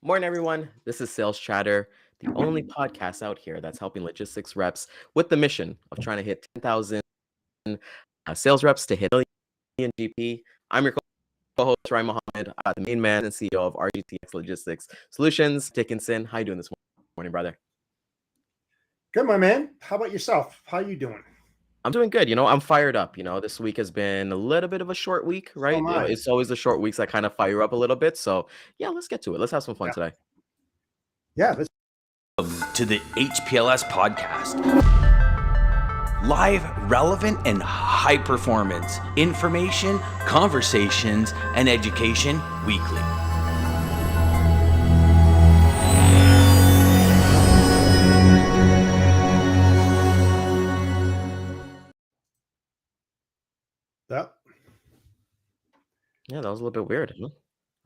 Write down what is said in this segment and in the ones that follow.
Morning, everyone. This is Sales Chatter, the only podcast out here that's helping logistics reps with the mission of trying to hit 10,000 sales reps to hit a million GP. I'm your co-host, Ryan Mohammed, the main man and CEO of RGTX Logistics Solutions. Dickinson, how you doing this morning, brother? Good, my man. How about yourself? How you doing? I'm doing good. I'm fired up. This week has been a little bit of a short week, So right? am I. It's always the short weeks that kind of fire up a little bit. So, yeah, let's get to it. Let's have some fun Yeah. today. Yeah. Let's To the HPLS podcast. Live, relevant, and high performance information, conversations, and education weekly. yeah. Yeah, that was a little bit weird. Huh?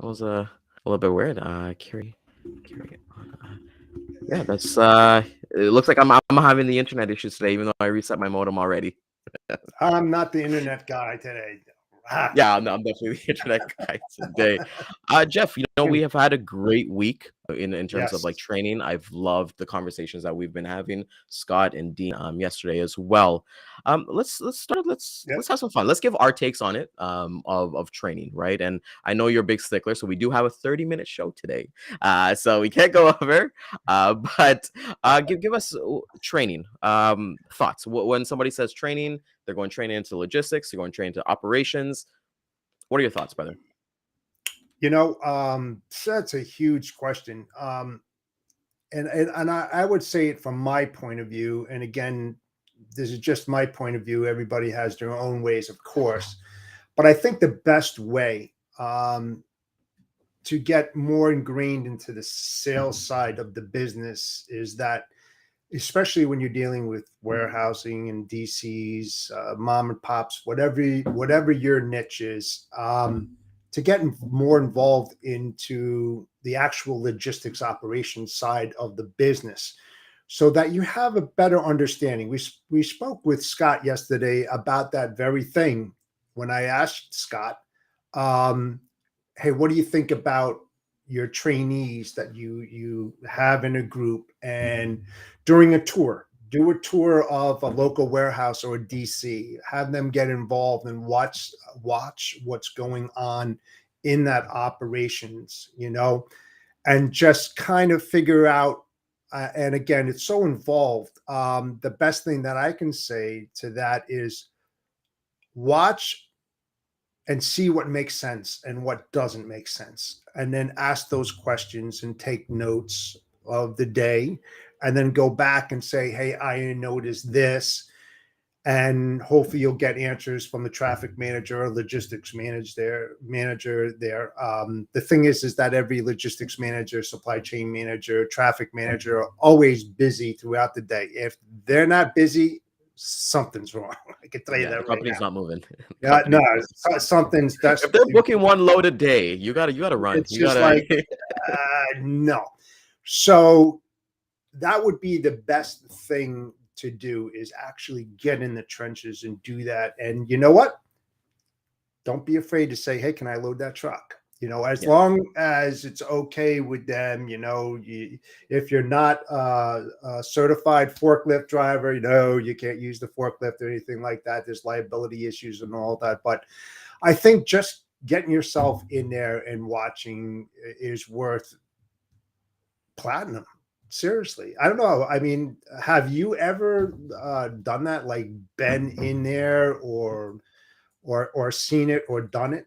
That was a little bit weird. Carry on. Yeah, that's it looks like I'm having the internet issues today, even though I reset my modem already. I'm not the internet guy today. Yeah, no, I'm definitely the internet guy today. Jeff, we have had a great week in terms of Yes. like training. I've loved the conversations that we've been having, Scott and Dean, yesterday as well. Let's start. Let's Yep. have some fun. Let's give our takes on it, of training, right? And I know you're a big stickler, so we do have a 30-minute show today, so we can't go over. But give us training thoughts. When somebody says training, they're going training into logistics, they're going training into operations. What are your thoughts, brother? So that's a huge question. And I would say it from my point of view. And again, this is just my point of view. Everybody has their own ways, of course. But I think the best way to get more ingrained into the sales side of the business is that, especially when you're dealing with warehousing and DCs, mom and pops, whatever your niche is, to get more involved into the actual logistics operations side of the business, so that you have a better understanding. We spoke with Scott yesterday about that very thing when I asked Scott, um, "Hey, what do you think about your trainees that you have in a group, and during a tour, do a tour of a local warehouse or a DC, have them get involved and watch what's going on in that operations, and just kind of figure out, and again, it's so involved. The best thing that I can say to that is watch and see what makes sense and what doesn't make sense, and then ask those questions and take notes of the day, and then go back and say, hey, I noticed this. And hopefully you'll get answers from the traffic manager or logistics manager there. The thing is that every logistics manager, supply chain manager, traffic manager are always busy throughout the day. If they're not busy, something's wrong. I can tell you Yeah, that the right company's now. not moving. Yeah, no, Company's something's that's if they're booking one load a day, you gotta run. it's You just gotta. like no. So that would be the best thing to do, is actually get in the trenches and do that. And you know what? Don't be afraid to say, hey, can I load that truck? As Yeah. long as it's okay with them, if you're not a certified forklift driver, you can't use the forklift or anything like that. There's liability issues and all that. But I think just getting yourself in there and watching is worth platinum. Seriously, I don't know. I mean, have you ever done that? Like been in there, or seen it or done it?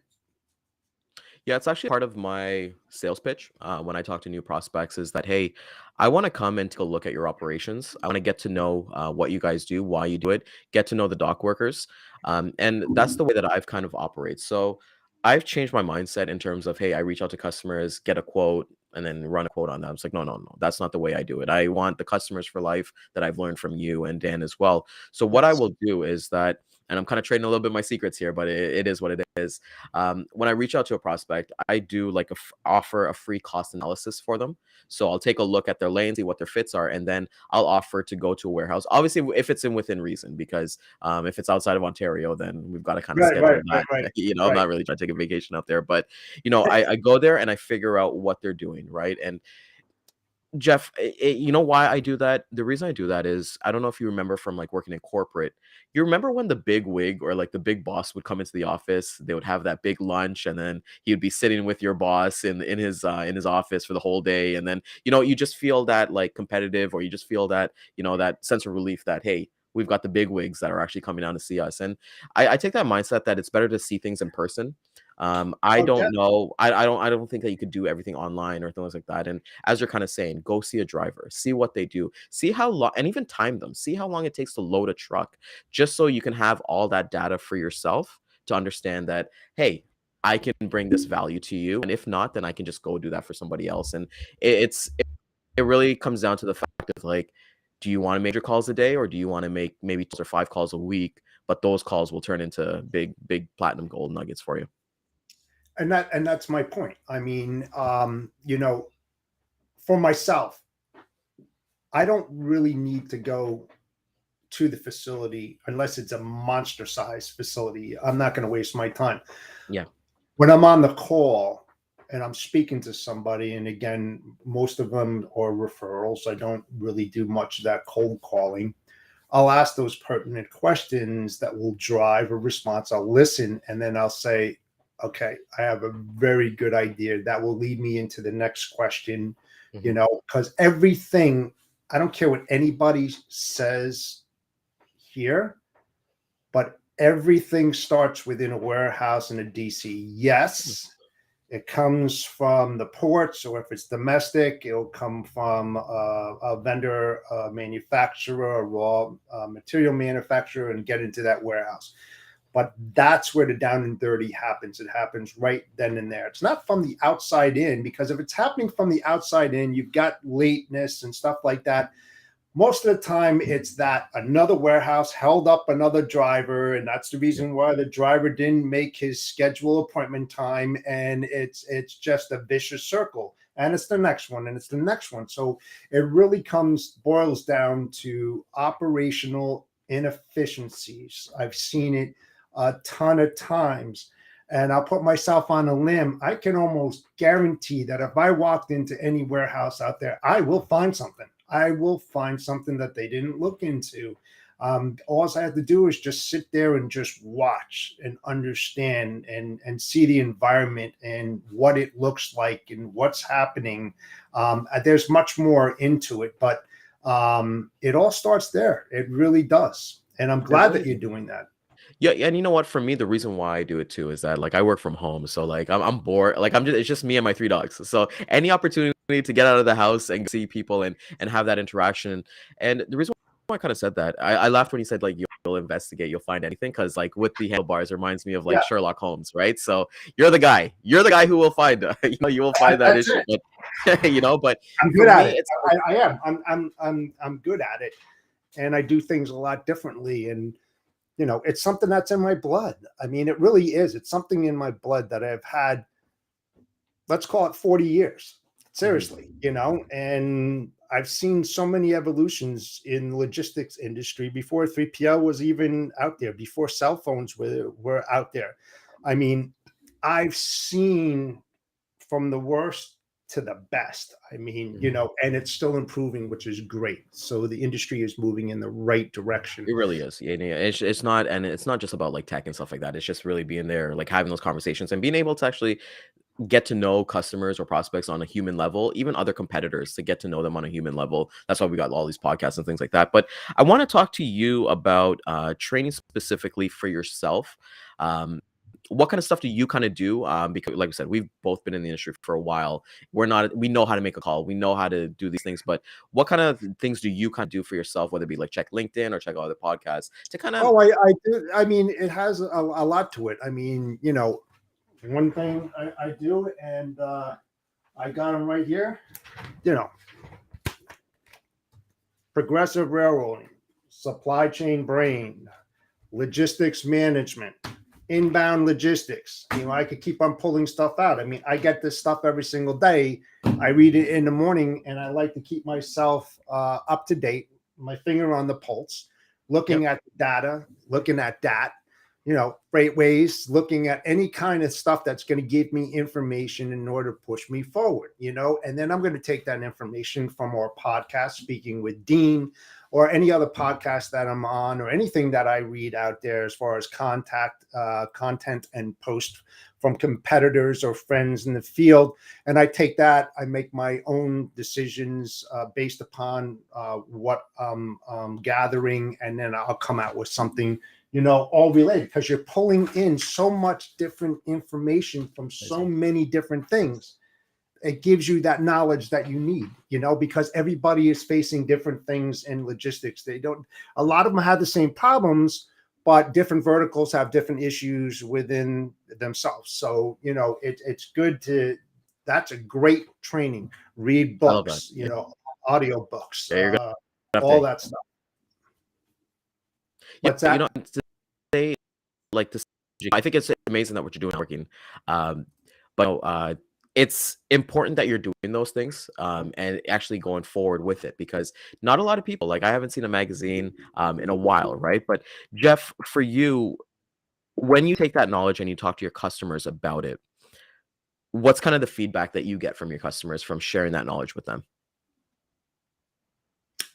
Yeah, it's actually part of my sales pitch when I talk to new prospects is that, hey, I want to come and take a look at your operations. I want to get to know what you guys do, why you do it, get to know the dock workers. And that's the way that I've kind of operate. So I've changed my mindset in terms of, hey, I reach out to customers, get a quote, and then run a quote on them. It's like, no, no, no, that's not the way I do it. I want the customers for life that I've learned from you and Dan as well. So what I Yes. will do is that and I'm kind of trading a little bit of my secrets here, but it is what it is. When I reach out to a prospect, I do like offer a free cost analysis for them. So I'll take a look at their lane, see what their fits are, and then I'll offer to go to a warehouse. Obviously, if it's in within reason, because if it's outside of Ontario, then we've got to kind of Right, right, schedule right, that. right, I'm right. not really trying to take a vacation up there, but I go there and I figure out what they're doing, right? And Jeff, you know why I do that? The reason I do that is I don't know if you remember from like working in corporate. You remember when the big wig or like the big boss would come into the office, they would have that big lunch, and then he would be sitting with your boss in his office for the whole day, and then you just feel that like competitive, or you just feel that that sense of relief that hey, we've got the big wigs that are actually coming down to see us, and I take that mindset that it's better to see things in person. I Oh, yeah. don't know. I don't think that you could do everything online or things like that. And as you're kind of saying, go see a driver, see what they do, see how long, and even time them, see how long it takes to load a truck, just so you can have all that data for yourself to understand that, hey, I can bring this value to you. And if not, then I can just go do that for somebody else. And it really comes down to the fact of like, do you want to make your calls a day, or do you want to make maybe 4 or 5 calls a week? But those calls will turn into big platinum gold nuggets for you. And that's my point. I mean, for myself, I don't really need to go to the facility unless it's a monster size facility. I'm not going to waste my time. Yeah. When I'm on the call and I'm speaking to somebody, and again, most of them are referrals. I don't really do much of that cold calling. I'll ask those pertinent questions that will drive a response. I'll listen, and then I'll say, okay, I have a very good idea that will lead me into the next question, Mhm. because everything, I don't care what anybody says here, but everything starts within a warehouse in a DC. Yes, it comes from the ports, or if it's domestic, it'll come from a vendor, a manufacturer, a raw material manufacturer, and get into that warehouse. But that's where the down and dirty happens. It happens right then and there. It's not from the outside in, because if it's happening from the outside in, you've got lateness and stuff like that. Most of the time, it's that another warehouse held up another driver, and that's the Yeah. reason why the driver didn't make his schedule appointment time, and it's just a vicious circle. And it's the next one, and it's the next one. So it really boils down to operational inefficiencies. I've seen it a ton of times. And I'll put myself on a limb. I can almost guarantee that if I walked into any warehouse out there, I will find something. I will find something that they didn't look into. All I have to do is just sit there and just watch and understand and see the environment and what it looks like and what's happening. There's much more into it, but it all starts there. It really does. And I'm It glad really that you're is. doing that. Yeah, and you know what? For me, the reason why I do it too is that like I work from home, so like I'm bored. Like it's just me and my 3 dogs. So any opportunity to get out of the house and see people and have that interaction. And the reason why I kind of said that, I laughed when you said like you'll investigate, you'll find anything, because like with the handlebars it reminds me of like Yeah, Sherlock Holmes, right? So you're the guy. You're the guy who will find you will find that that's issue. it. But but I'm for good at me, it. it's like I am. I'm good at it, and I do things a lot differently. And it's something that's in my blood. I mean, it really is. It's something in my blood that I've had, let's call it 40 years. Mhm. Seriously, and I've seen so many evolutions in the logistics industry before 3PL was even out there, before cell phones were out there. I mean, I've seen from the worst to the best. I mean, Mhm. and it's still improving, which is great. So the industry is moving in the right direction. It really is. Yeah, yeah. It's not, and it's not just about like tech and stuff like that. It's just really being there, like having those conversations and being able to actually get to know customers or prospects on a human level, even other competitors, to get to know them on a human level. That's why we got all these podcasts and things like that. But I want to talk to you about training specifically for yourself. Um, what kind of stuff do you kind of do? Because, like I said, we've both been in the industry for a while. We know how to make a call, we know how to do these things. But what kind of things do you kind of do for yourself, whether it be like check LinkedIn or check other podcasts to kind of, Oh, I do. I mean, it has a lot to it. I mean, one thing I do, and I got them right here. You know, progressive railroading, supply chain brain, logistics management, inbound logistics. I could keep on pulling stuff out. I mean, I get this stuff every single day. I read it in the morning, and I like to keep myself up to date, my finger on the pulse, looking at the data, looking at that, freightways, looking at any kind of stuff that's going to give me information in order to push me forward, and then I'm going to take that information from our podcast, Speaking with Dean, or any other podcast that I'm on, or anything that I read out there as far as content and post from competitors or friends in the field. And I take that, I make my own decisions based upon what I'm gathering, and then I'll come out with something, all related, because you're pulling in so much different information from so many different things. It gives you that knowledge that you need, because everybody is facing different things in logistics. A lot of them have the same problems, but different verticals have different issues within themselves. So, it's good that's a great training. Read books, audio books, all that stuff. What's that? To say, like, this, I think it's amazing that what you're doing working. But it's important that you're doing those things and actually going forward with it, because not a lot of people, like, I haven't seen a magazine in a while, right? But Jeff, for you, when you take that knowledge and you talk to your customers about it, what's kind of the feedback that you get from your customers from sharing that knowledge with them?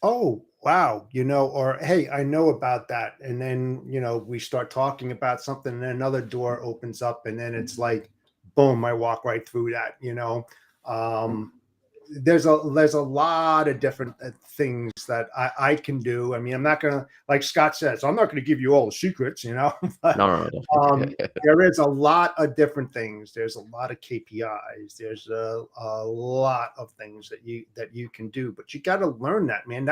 Oh, wow. Or, hey, I know about that. And then, we start talking about something, and then another door opens up, and then it's like, boom, I walk right through that. There's a lot of different things that I can do. I mean, I'm not gonna, like Scott says, I'm not gonna give you all the secrets, but, No. there is a lot of different things. There's a lot of KPIs. There's a lot of things that you can do, but you got to learn that, man.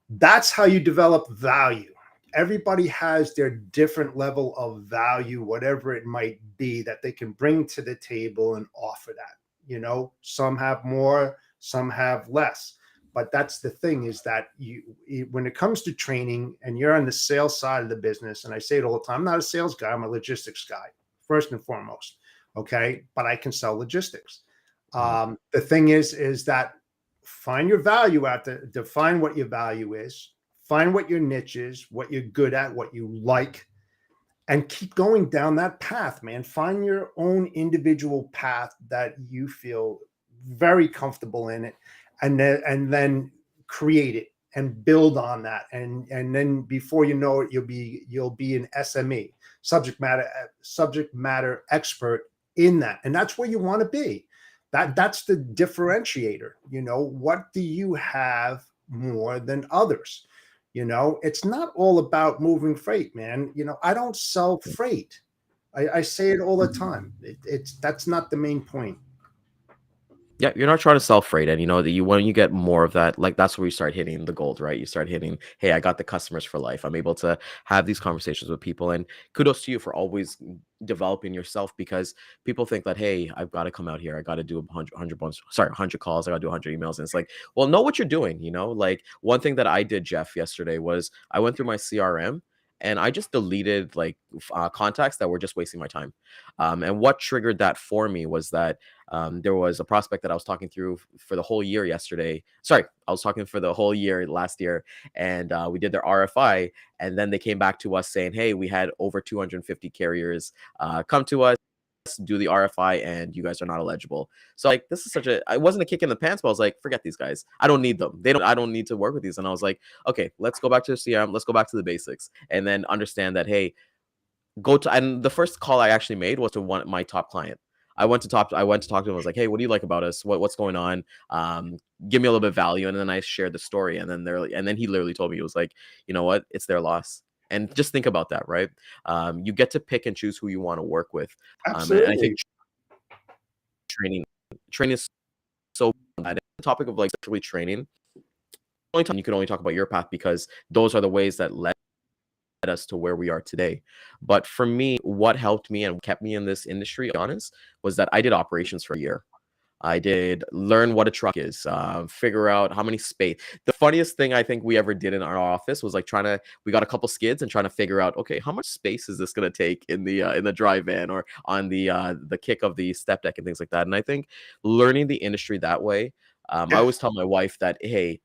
That's how you develop value. Everybody has their different level of value, whatever it might be, that they can bring to the table and offer that. Some have more, some have less. But that's the thing, is that when it comes to training and you're on the sales side of the business, and I say it all the time, I'm not a sales guy, I'm a logistics guy, first and foremost. Okay. But I can sell logistics. The thing is that find your value out there, define what your value is, find what your niche is, what you're good at, what you like, and keep going down that path, man. Find your own individual path that you feel very comfortable in it, and then create it and build on that. And then before you know it, you'll be an SME, subject matter expert in that. And that's where you want to be. That's the differentiator. What do you have more than others? It's not all about moving freight, man. I don't sell freight. I say it all the time. That's not the main point. Yeah, you're not trying to sell freight, and that when you get more of that, like, that's where you start hitting the gold, right? You start hitting, hey, I got the customers for life. I'm able to have these conversations with people, and kudos to you for always developing yourself, because people think that, hey, I've got to come out here, I got to do 100 calls, I got to do 100 emails, and it's like, well, know what you're doing. Like, one thing that I did, Jeff, yesterday was I went through my CRM. And I just deleted, like, contacts that were just wasting my time. And what triggered that for me was that there was a prospect that I was talking through for the whole year yesterday. Sorry, I was talking for the whole year last year, and we did their RFI, and then they came back to us saying, hey, we had over 250 carriers come to us, do the RFI, and you guys are not eligible. So, like, this is I wasn't a kick in the pants, but I was like, forget these guys. I don't need them. I don't need to work with these. And I was like, okay, let's go back to the CRM. Let's go back to the basics, and then understand that, hey, and the first call I actually made was to my top client. I went to talk to him. I was like, hey, what do you like about us? What's going on? Give me a little bit of value. And then I shared the story. And then he literally told me, he was like, you know what? It's their loss. And just think about that, right? You get to pick and choose who you want to work with. Absolutely. And I think training is so bad. The topic of, like, specifically training, only time you can only talk about your path, because those are the ways that led us to where we are today. But for me, what helped me and kept me in this industry, to be honest, was that I did operations for a year. I did learn what a truck is, figure out how many space. The funniest thing I think we ever did in our office was like we got a couple skids and trying to figure out, okay, how much space is this going to take in the dry van or on the kick of the step deck and things like that. And I think learning the industry that way, I Yeah. always tell my wife that, hey,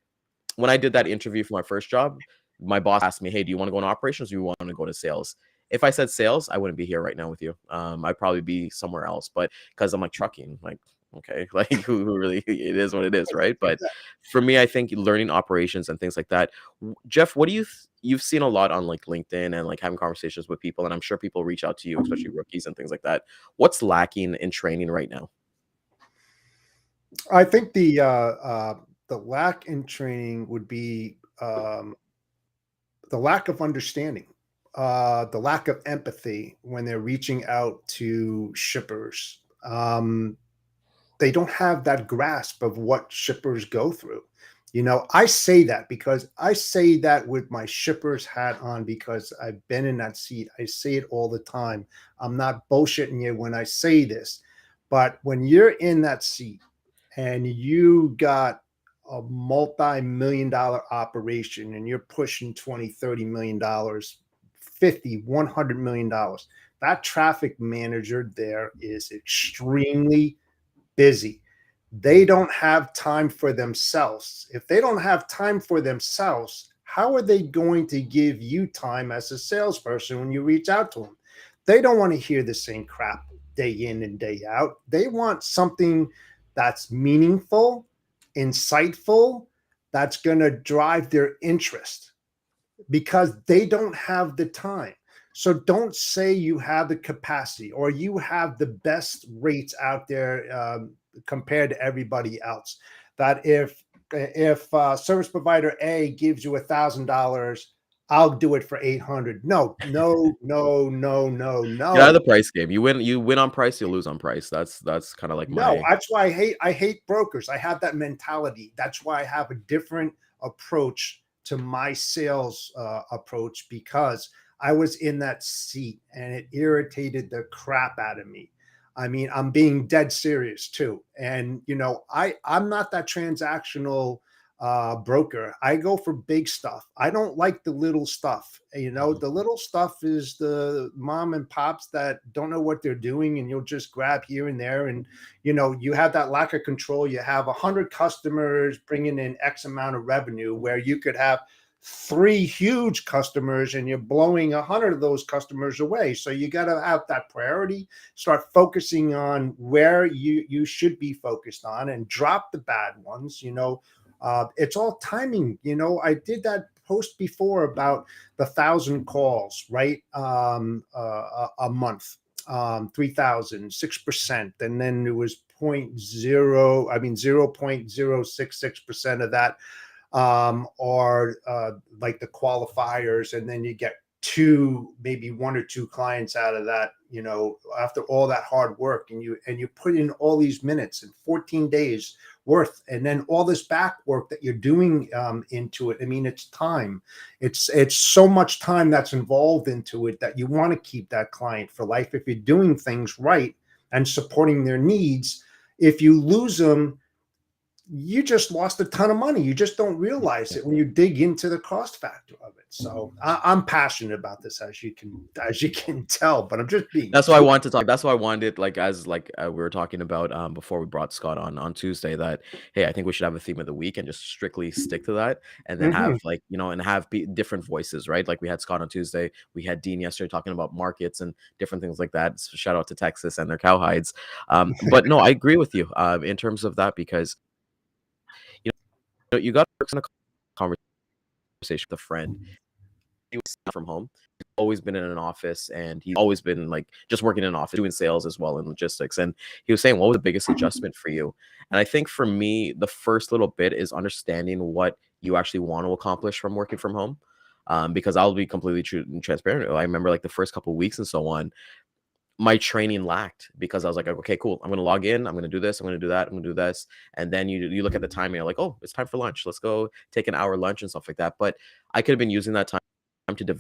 when I did that interview for my first job, my boss asked me, "Hey, do you want to go into operations or you want to go to sales?" If I said sales, I wouldn't be here right now with you. I'd probably be somewhere else. But because I'm like trucking, like okay, like who really it is what it is, right? But for me, I think learning operations and things like that. Jeff, what do you've seen a lot on like LinkedIn and like having conversations with people, and I'm sure people reach out to you, especially rookies and things like that. What's lacking in training right now? I think the lack in training would be the lack of understanding, the lack of empathy when they're reaching out to shippers. They don't have that grasp of what shippers go through. I say that because I say that with my shipper's hat on because I've been in that seat. I say it all the time. I'm not bullshitting you when I say this, but when you're in that seat and you got a multi-million dollar operation and you're pushing 20, 30 million dollars, 50, 100 million dollars, that traffic manager there is extremely busy. They don't have time for themselves. If they don't have time for themselves, how are they going to give you time as a salesperson when you reach out to them? They don't want to hear the same crap day in and day out. They want something that's meaningful, insightful, that's going to drive their interest because they don't have the time. So don't say you have the capacity or you have the best rates out there compared to everybody else. That if service provider A gives you $1,000, I'll do it for 800. No, no, no, no, no, Get out of no. the price game. You win on price, you lose on price. That's kind of like No, my that's why I hate brokers. I have that mentality. That's why I have a different approach to my sales approach because I was in that seat and it irritated the crap out of me. I mean, I'm being dead serious too. And I'm not that transactional broker. I go for big stuff. I don't like the little stuff. Mhm. The little stuff is the mom and pops that don't know what they're doing, and you'll just grab here and there. And you have that lack of control. You have 100 customers bringing in X amount of revenue, where you could have three huge customers and you're blowing 100 of those customers away. So you got to have that priority, start focusing on where you should be focused on and drop the bad ones. It's all timing. I did that post before about the 1,000 calls, right? A month, 3,000, 6%. And then it was 0.066% of that are like the qualifiers, and then you get maybe one or two clients out of that. After all that hard work, and you put in all these minutes and 14 days worth, and then all this back work that you're doing into it. I mean, it's time. It's so much time that's involved into it that you want to keep that client for life if you're doing things right and supporting their needs. If you lose them, you just lost a ton of money. You just don't realize it when you dig into the cost factor of it. So I'm passionate about this, as you can tell, but I'm just being. That's why I wanted to talk. That's why I wanted, like, as like we were talking about before we brought Scott on Tuesday. That hey, I think we should have a theme of the week and just strictly stick to that, and then Mhm. have like and have different voices, right? Like we had Scott on Tuesday, we had Dean yesterday talking about markets and different things like that. So shout out to Texas and their cowhides. But no, I agree with you in terms of that because you got to work on a conversation with a friend. He was from home. He's always been in an office, and he's always been like just working in an office, doing sales as well and logistics. And he was saying, what was the biggest adjustment for you? And I think for me, the first little bit is understanding what you actually want to accomplish from working from home. Because I'll be completely true and transparent. I remember like the first couple of weeks and so on, my training lacked because I was like, okay, cool. I'm gonna log in. I'm gonna do this. I'm gonna do that. I'm gonna do this. And then you look at the time and you're like, oh, it's time for lunch. Let's go take an hour lunch and stuff like that. But I could have been using that time to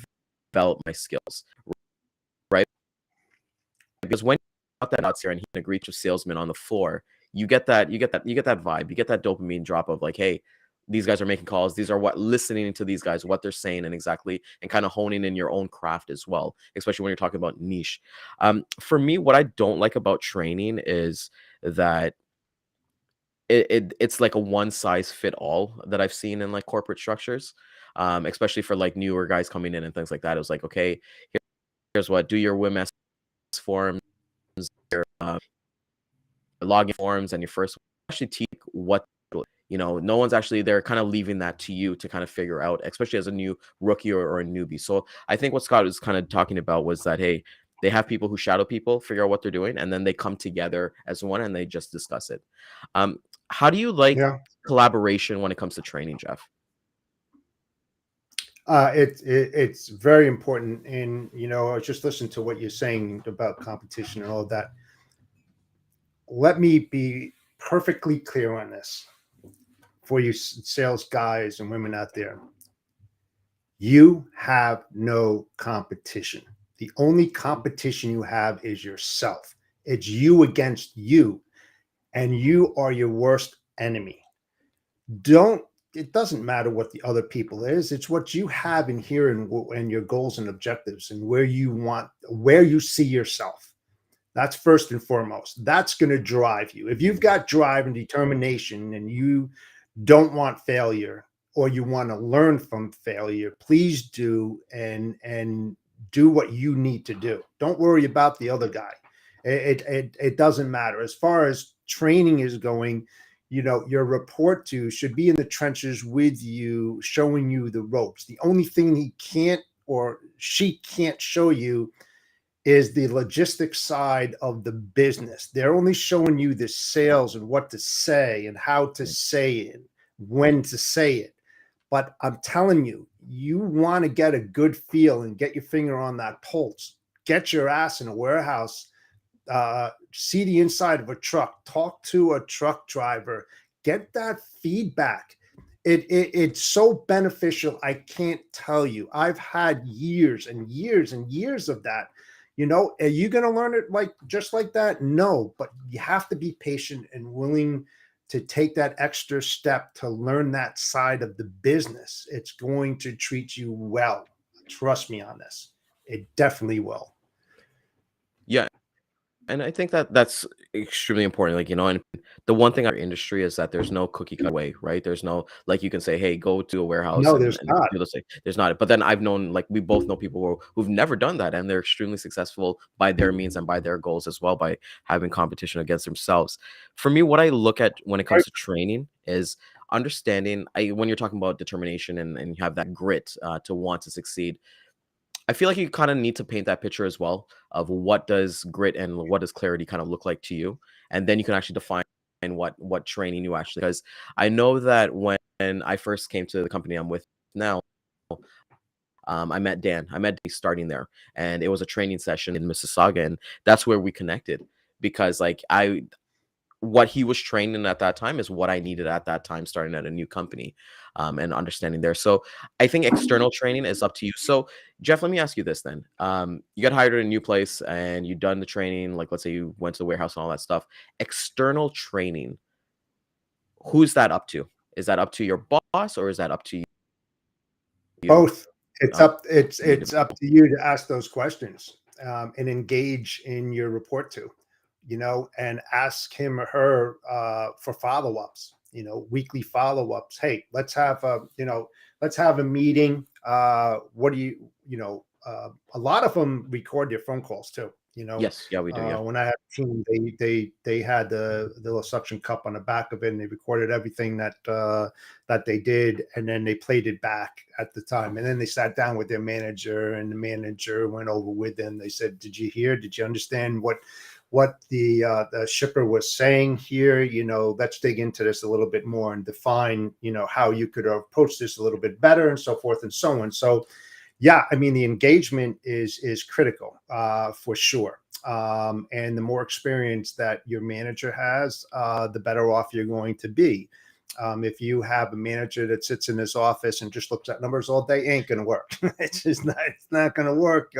develop my skills, right? Because when you got that out here and he agreed to salesman on the floor, you get that vibe, you get that dopamine drop of like, hey, these guys are making calls. These are what listening to these guys, what they're saying, and exactly, and kind of honing in your own craft as well, especially when you're talking about niche. For me, what I don't like about training is that it's like a one size fit all that I've seen in like corporate structures, especially for like newer guys coming in and things like that. It was like, okay, here's what, do your WMS forms, your login forms, and your first actually teach what, no one's actually, they're kind of leaving that to you to kind of figure out, especially as a new rookie or a newbie. So I think what Scott was kind of talking about was that, hey, they have people who shadow people, figure out what they're doing, and then they come together as one and they just discuss it. How do you like Yeah. collaboration when it comes to training, Jeff? It's very important. And, I was just listening to what you're saying about competition and all of that. Let me be perfectly clear on this for you sales guys and women out there. You have no competition. The only competition you have is yourself. It's you against you, and you are your worst enemy. It doesn't matter what the other people is. It's what you have in here, and your goals and objectives, and where you see yourself. That's first and foremost. That's going to drive you. If you've got drive and determination and you don't want failure, or you want to learn from failure, please do and do what you need to do. Don't worry about the other guy. It doesn't matter. As far as training is going, your report to should be in the trenches with you, showing you the ropes. The only thing he can't or she can't show you is the logistics side of the business. They're only showing you the sales and what to say and how to say it, when to say it. But I'm telling you, you want to get a good feel and get your finger on that pulse. Get your ass in a warehouse, see the inside of a truck, talk to a truck driver, get that feedback. It's so beneficial. I can't tell you. I've had years and years and years of that. Are you going to learn it just like that? No, but you have to be patient and willing to take that extra step to learn that side of the business. It's going to treat you well. Trust me on this. It definitely will. Yeah. And I think that that's extremely important. Like, and the one thing our industry is that there's no cookie cut way, right? There's no, like, you can say, hey, go to a warehouse No, and, there's not. do this thing. There's not. But then I've known, like, we both know people who've never done that, and they're extremely successful by their means and by their goals as well, by having competition against themselves. For me, what I look at when it comes to training is understanding, when you're talking about determination and you have that grit to want to succeed, I feel like you kind of need to paint that picture as well of what does grit and what does clarity kind of look like to you, and then you can actually define what training you actually. Because I know that when I first came to the company I'm with now, I met Dan. I met Dan starting there, and it was a training session in Mississauga, and that's where we connected. Because like what he was training at that time is what I needed at that time, starting at a new company, and understanding there. So I think external training is up to you. So Jeff, let me ask you this then. You got hired at a new place and you've done the training, like let's say you went to the warehouse and all that stuff. External training, who's that up to? Is that up to your boss or is that up to you? Both. It's Um, it's up to you to ask those questions, and engage in your report to, and ask him or her for follow-ups, weekly follow-ups. Hey, let's have a meeting. What do a lot of them record their phone calls too. Yes, yeah, we do. Yeah. When I had a team, they had the little suction cup on the back of it, and they recorded everything that they did, and then they played it back at the time, and then they sat down with their manager, and the manager went over with them. They said, "Did you hear? Did you understand what the shipper was saying here? Let's dig into this a little bit more and define, how you could approach this a little bit better," and so forth and so on. So, yeah, I mean, the engagement is critical, for sure. And the more experience that your manager has, the better off you're going to be. If you have a manager that sits in his office and just looks at numbers all day, ain't going to work. It's not going to work.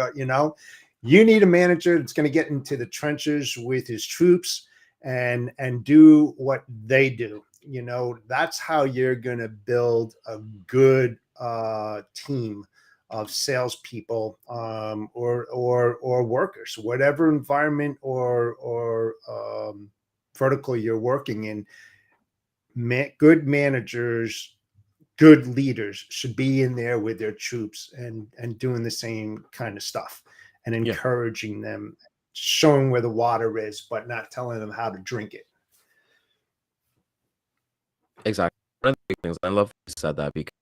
You need a manager that's going to get into the trenches with his troops and do what they do. You know, that's how you're going to build a good team of salespeople, or workers, whatever environment or vertical you're working in. Good managers, good leaders should be in there with their troops and doing the same kind of stuff and Yeah, encouraging them, showing where the water is, but not telling them how to drink it. exactly. One of the big things, I love that you said that because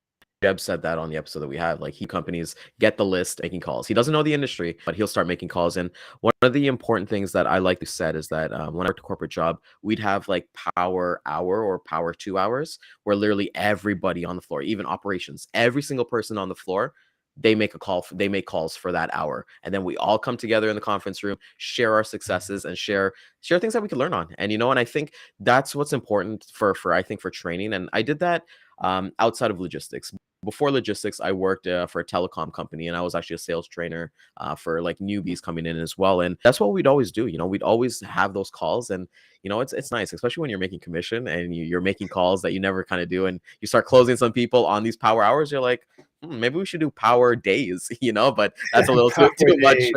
Jeb said that on the episode that we had. Like, he companies get the list, making calls. He doesn't know the industry, but he'll start making calls. And one of the important things that I like to said is that when I worked a corporate job, we'd have like power hour or power 2 hours, where literally everybody on the floor, even operations, every single person on the floor, they make a call. They make calls for that hour, and then we all come together in the conference room, share our successes, and share things that we can learn on. And and I think that's what's important for I think for training. And I did that outside of logistics. Before logistics, I worked for a telecom company, and I was actually a sales trainer for like newbies coming in as well. And that's what we'd always do. We'd always have those calls, and it's nice, especially when you're making commission and you're making calls that you never kind of do, and you start closing some people on these power hours. You're like, maybe we should do power days, but that's a little too much, Nowadays,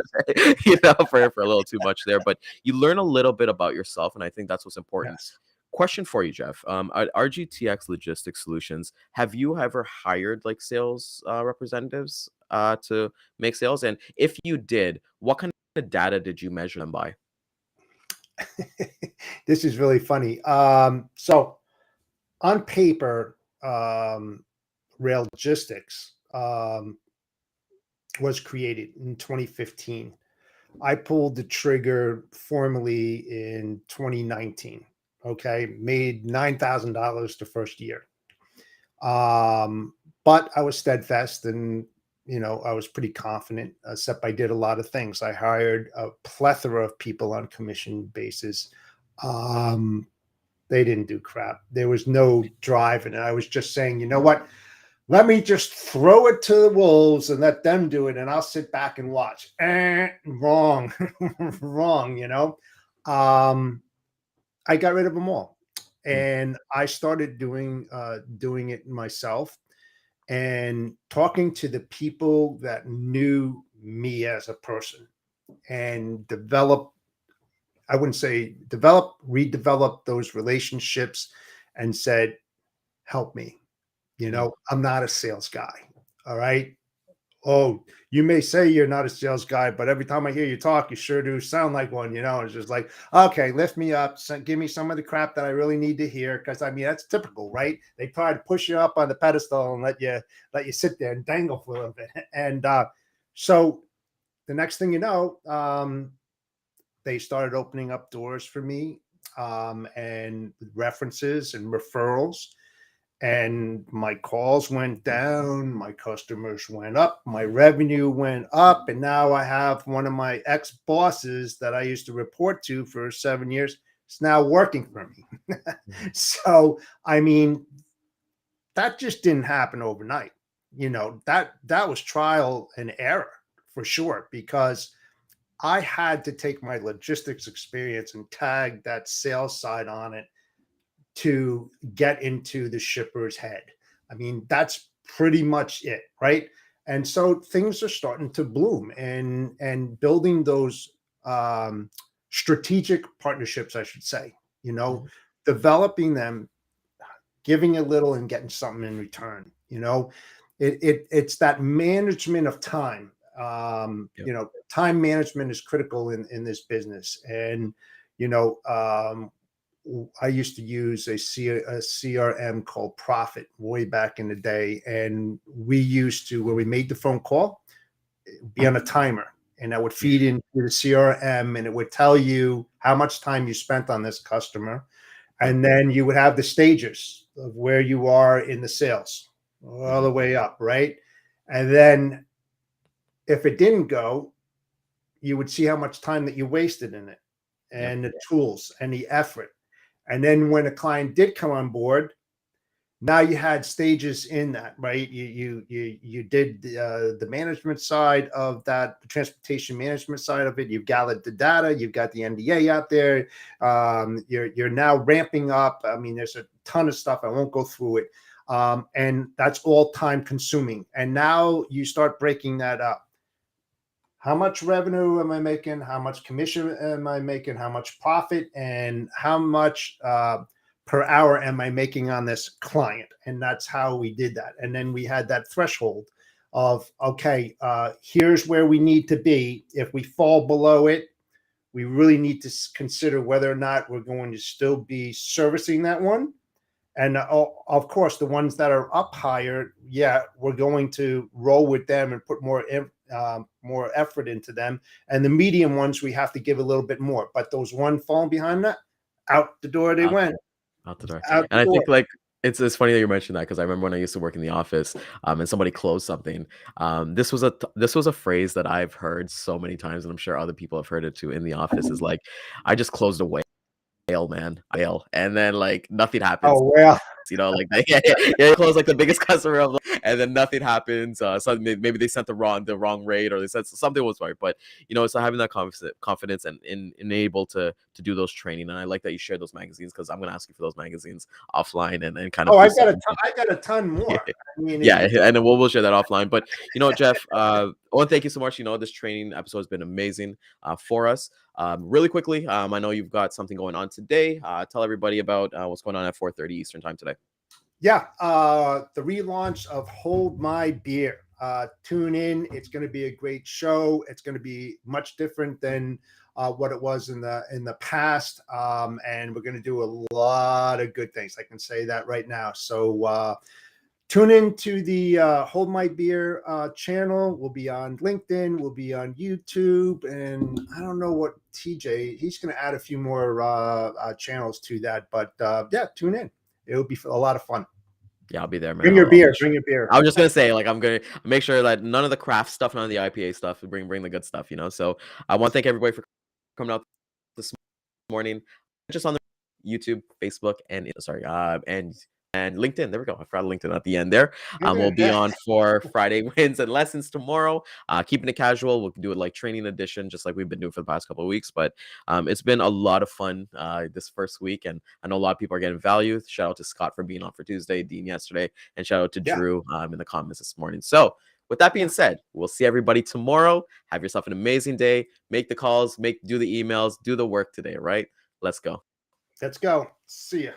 for a little too much there. But you learn a little bit about yourself, and I think that's what's important. yes. Question for you, Jeff. At RGTX Logistics Solutions, have you ever hired like sales representatives to make sales? And if you did, what kind of data did you measure them by? This is really funny. So on paper, rail logistics was created in 2015. I pulled the trigger formally in 2019. Okay, made $9,000 the first year. But I was steadfast, and I was pretty confident. Except I did a lot of things. I hired a plethora of people on commission basis. Um, they didn't do crap. There was no drive, and I was just saying, you know what? Let me just throw it to the wolves and let them do it, and I'll sit back and watch. Wrong, wrong. I got rid of them all, Mm, and I started doing it myself and talking to the people that knew me as a person and develop. I wouldn't say develop, redevelop those relationships, and said, "Help me." mm, I'm not a sales guy. All right. Oh, you may say you're not a sales guy, but every time I hear you talk, you sure do sound like one. It's just like, okay, lift me up, give me some of the crap that I really need to hear. Cause I mean, that's typical, right? They try to push you up on the pedestal and let you sit there and dangle for a little bit. And so the next thing you know, they started opening up doors for me, and references and referrals, and my calls went down, my customers went up, my revenue went up, and now I have one of my ex-bosses that I used to report to for 7 years. It's now working for me. mhm, So, I mean, that just didn't happen overnight. That was trial and error for sure, because I had to take my logistics experience and tag that sales side on it to get into the shipper's head. I mean, that's pretty much it, right? And so things are starting to bloom, and building those strategic partnerships, I should say, mhm, developing them, giving a little and getting something in return. It's that management of time. yep, Time management is critical in this business. And you know um, I used to use a CRM called Profit way back in the day, and we used to, when we made the phone call, be on a timer, and that would feed into the CRM, and it would tell you how much time you spent on this customer, yep, and then you would have the stages of where you are in the sales, all mhm, the way up, right? And then if it didn't go, you would see how much time that you wasted in it, yep, and the tools and the effort. And then when a client did come on board, Now you had stages in that, right? You did the management side of that, the transportation management side of it. You've gathered the data, you've got the NDA out there. You're now ramping up. I mean, there's a ton of stuff. I won't go through it, and that's all time consuming. And now you start breaking that up. How much revenue am I making? How much commission am I making? How much profit? And how much per hour am I making on this client? And that's how we did that. And then we had that threshold of, okay, here's where we need to be. If we fall below it, we really need to consider whether or not we're going to still be servicing that one. And of course, the ones that are up higher, yeah, we're going to roll with them and put more effort into them. And the medium ones, we have to give a little bit more. But those one falling behind that, out the door they Out went. out the door. Out And the I door. think like it's funny that you mentioned that because I remember when I used to work in the office, and somebody closed something. This was a phrase that I've heard so many times, and I'm sure other people have heard it too in the office. Is like, I just closed a whale, man, whale, and then like nothing happens. Oh, well. Like yeah, you close like the biggest customer of, and then nothing happens. So maybe they sent the wrong rate, or they said something was right. But so having that confidence and in able to do those training, and I like that you share those magazines because I'm gonna ask you for those magazines offline and kind of Oh, do I got a ton more. I mean, yeah, and then we'll share that offline. But Jeff, thank you so much. This training episode has been amazing for us. Really quickly, I know you've got something going on today. Tell everybody about what's going on at 4:30 Eastern time today. yeah, the relaunch of Hold My Beer. Tune in. It's going to be a great show. It's going to be much different than what it was in the past, and we're going to do a lot of good things. I can say that right now. So tune in to the Hold My Beer channel. We'll be on LinkedIn. We'll be on YouTube, and I don't know what TJ. He's going to add a few more channels to that. But yeah, tune in. It would be a lot of fun. Yeah, I'll be there, man. Bring your beer. Bring your beer. I was just gonna say, like, I'm gonna make sure that none of the craft stuff, none of the IPA stuff, bring the good stuff. So I want to thank everybody for coming out this morning, just on the YouTube, Facebook, and sorry, and LinkedIn. There we go. I forgot LinkedIn at the end there. We'll be on for Friday wins and lessons tomorrow. Keeping it casual. We'll do it like training edition, just like we've been doing for the past couple of weeks. But it's been a lot of fun this first week, and I know a lot of people are getting value. Shout out to Scott for being on for Tuesday, Dean yesterday, and shout out to Drew in the comments this morning. So with that being said, we'll see everybody tomorrow. Have yourself an amazing day. Make the calls, do the emails, do the work today, right? Let's go. Let's go. See ya.